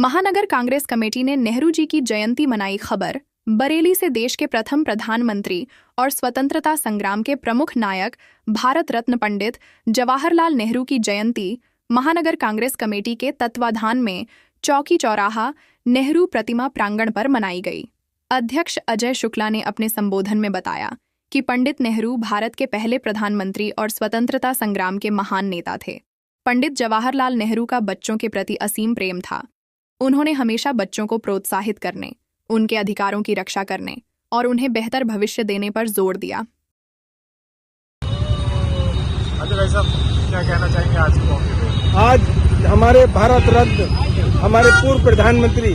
महानगर कांग्रेस कमेटी ने नेहरू जी की जयंती मनाई। खबर बरेली से देश के प्रथम प्रधानमंत्री और स्वतंत्रता संग्राम के प्रमुख नायक भारत रत्न पंडित जवाहरलाल नेहरू की जयंती महानगर कांग्रेस कमेटी के तत्वाधान में चौकी चौराहा नेहरू प्रतिमा प्रांगण पर मनाई गई। अध्यक्ष अजय शुक्ला ने अपने संबोधन में बताया कि पंडित नेहरू भारत के पहले प्रधानमंत्री और स्वतंत्रता संग्राम के महान नेता थे। पंडित जवाहरलाल नेहरू का बच्चों के प्रति असीम प्रेम था। उन्होंने हमेशा बच्चों को प्रोत्साहित करने, उनके अधिकारों की रक्षा करने और उन्हें बेहतर भविष्य देने पर जोर दिया। अजय भाई साहब, क्या कहना चाहेंगे आज के मौके पे? आज हमारे भारत रत्न, हमारे पूर्व प्रधानमंत्री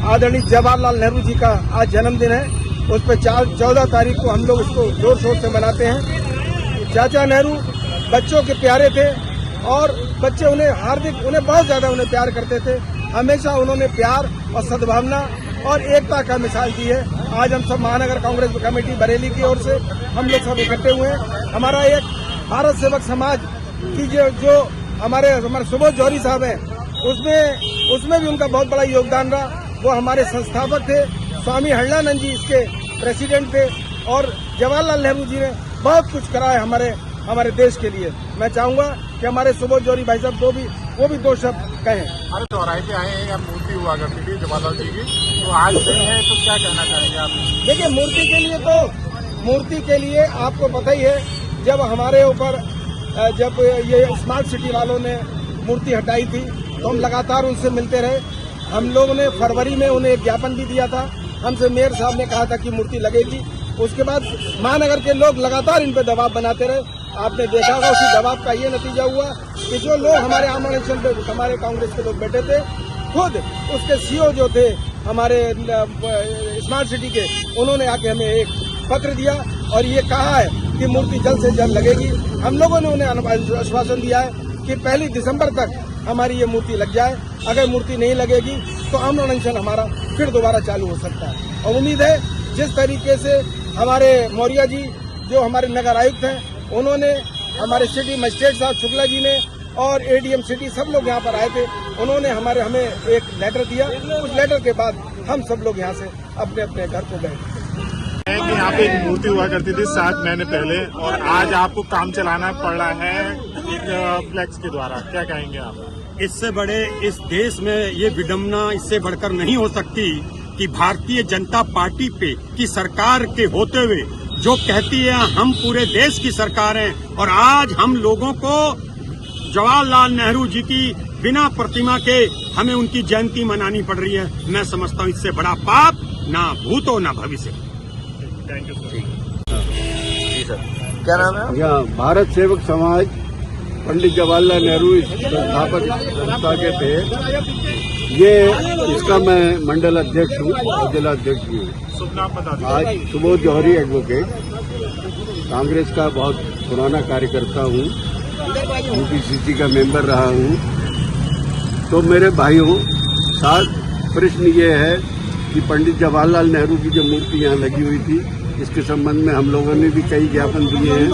आदरणीय जवाहरलाल नेहरू जी का आज जन्मदिन है। उस पर 14 तारीख को हम लोग उसको जोर शोर से मनाते हैं। चाचा नेहरू बच्चों के प्यारे थे और बच्चे उन्हें बहुत ज्यादा प्यार करते थे। हमेशा उन्होंने प्यार और सद्भावना और एकता का मिसाल दी है। आज हम सब महानगर कांग्रेस कमेटी बरेली की ओर से हम लोग सब इकट्ठे हुए हैं। हमारा एक भारत सेवक समाज की जो हमारे सुबोध जौहरी साहब हैं, उसमें भी उनका बहुत बड़ा योगदान रहा। वो हमारे संस्थापक थे। स्वामी हरलानंद जी इसके प्रेसिडेंट थे और जवाहरलाल नेहरू जी ने बहुत कुछ करा है हमारे देश के लिए। मैं चाहूंगा कि हमारे सुबोध जौहरी भाई साहब वो भी 2 शब्द कहें। अरे चौराहे पे आए हैं, या मूर्ति हुआ करती थी जवाहरलाल जी की, तो आज नहीं है, तो क्या कहना चाहेंगे आप? देखिए, मूर्ति के लिए आपको पता ही है, जब हमारे ऊपर जब ये स्मार्ट सिटी वालों ने मूर्ति हटाई थी तो हम लगातार उनसे मिलते रहे। हम लोगों ने फरवरी में उन्हें एक ज्ञापन भी दिया था। हमसे मेयर साहब ने कहा था कि मूर्ति लगेगी। उसके बाद महानगर के लोग लगातार इन पे दबाव बनाते रहे। आपने देखा होगा उसी दबाव का ये नतीजा हुआ कि जो लोग हमारे आमंत्रण पे हमारे कांग्रेस के लोग बैठे थे, खुद उसके सीईओ जो थे हमारे स्मार्ट सिटी के, उन्होंने आके हमें एक पत्र दिया और ये कहा है कि मूर्ति जल्द से जल्द लगेगी। हम लोगों ने उन्हें आश्वासन दिया है कि 1 दिसंबर तक हमारी ये मूर्ति लग जाए। अगर मूर्ति नहीं लगेगी तो आमरण अनशन हमारा फिर दोबारा चालू हो सकता है। और उम्मीद है जिस तरीके से हमारे मौर्य जी जो हमारे नगर आयुक्त हैं, उन्होंने हमारे सिटी मजिस्ट्रेट साहब शुक्ला जी ने और एडीएम सिटी सब लोग यहाँ पर आए थे, उन्होंने हमें एक लेटर दिया। उस लेटर के बाद हम सब लोग यहाँ से अपने अपने घर को गए। यहाँ पे एक मूर्ति हुआ करती थी 7 महीने पहले, और आज आपको काम चलाना पड़ रहा है एक फ्लैक्स के द्वारा, क्या कहेंगे आप? इससे बड़े इस देश में ये विडम्बना इससे बढ़कर नहीं हो सकती कि भारतीय जनता पार्टी पे की सरकार के होते हुए जो कहती है हम पूरे देश की सरकार हैं, और आज हम लोगों को जवाहरलाल नेहरू जी की बिना प्रतिमा के हमें उनकी जयंती मनानी पड़ रही है। मैं समझता हूँ इससे बड़ा पाप ना भूतो ना भविष्य। Thank you sir. जी सर, क्या नाम है? यहाँ भारत सेवक समाज पंडित जवाहरलाल नेहरू संस्थापक संस्था के थे। इसका मैं मंडल अध्यक्ष हूँ और जिला अध्यक्ष भी हूँ। शुभ नाम बता दीजिए। आज सुबोध जौहरी एडवोकेट, कांग्रेस का बहुत पुराना कार्यकर्ता हूँ, यूपीसीसी का मेंबर रहा हूँ। तो मेरे भाइयों, साथ प्रश्न ये है कि पंडित जवाहरलाल नेहरू की जो मूर्ति यहाँ लगी हुई थी, इसके संबंध में हम लोगों ने भी कई ज्ञापन दिए हैं,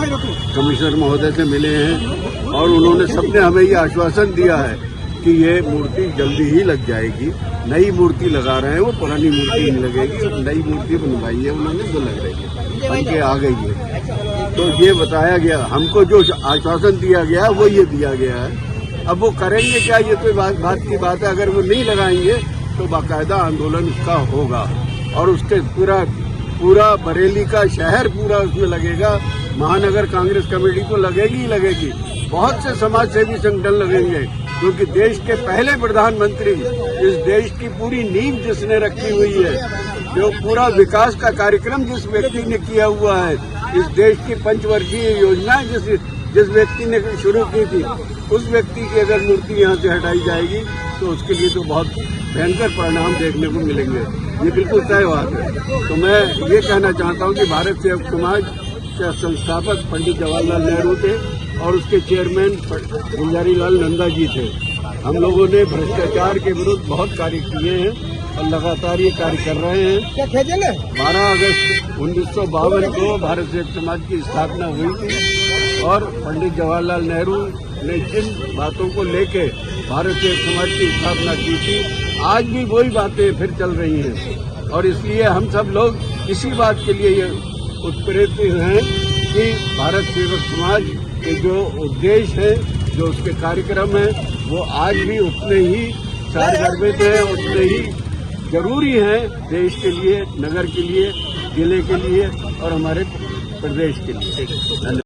कमिश्नर महोदय से मिले हैं और उन्होंने सबने हमें ये आश्वासन दिया है कि ये मूर्ति जल्दी ही लग जाएगी। नई मूर्ति लगा रहे हैं, वो पुरानी मूर्ति नहीं लगेगी। नई मूर्ति बनवाई है उन्होंने, वो लग रही है, बन के आ गई है। तो ये बताया गया, हमको जो आश्वासन दिया गया वो ये दिया गया है। अब वो करेंगे क्या, ये तो बात की बात है। अगर वो नहीं लगाएंगे तो बाकायदा आंदोलन उसका होगा और उसके पूरा बरेली का शहर पूरा उसमें लगेगा। महानगर कांग्रेस कमेटी को लगेगी ही लगेगी। बहुत से समाज सेवी संगठन लगेंगे, क्योंकि देश के पहले प्रधानमंत्री, इस देश की पूरी नींव जिसने रखी हुई है, जो पूरा विकास का कार्यक्रम जिस व्यक्ति ने किया हुआ है, इस देश की पंचवर्षीय योजना जिस व्यक्ति ने शुरू की थी, उस व्यक्ति की अगर मूर्ति यहाँ से हटाई जाएगी तो उसके लिए तो बहुत भयंकर परिणाम देखने को मिलेंगे। ये बिल्कुल तय बात है। तो मैं ये कहना चाहता हूँ कि भारत सेवक समाज के संस्थापक पंडित जवाहरलाल नेहरू थे और उसके चेयरमैन गुलजारीलाल नंदा जी थे। हम लोगों ने भ्रष्टाचार के विरुद्ध बहुत कार्य किए हैं और लगातार ये कार्य कर रहे हैं। 12 अगस्त 1952 को भारत सेवक समाज की स्थापना हुई थी और पंडित जवाहरलाल नेहरू ने जिन बातों को लेके भारत सेवक समाज की स्थापना की थी, आज भी वही बातें फिर चल रही हैं। और इसलिए हम सब लोग इसी बात के लिए ये उत्प्रेरित हैं कि भारत सेवक समाज के जो उद्देश्य है, जो उसके कार्यक्रम है, वो आज भी उतने ही सारगर्भित हैं, उतने ही जरूरी हैं देश के लिए, नगर के लिए, जिले के लिए और हमारे प्रदेश के लिए। धन्यवाद।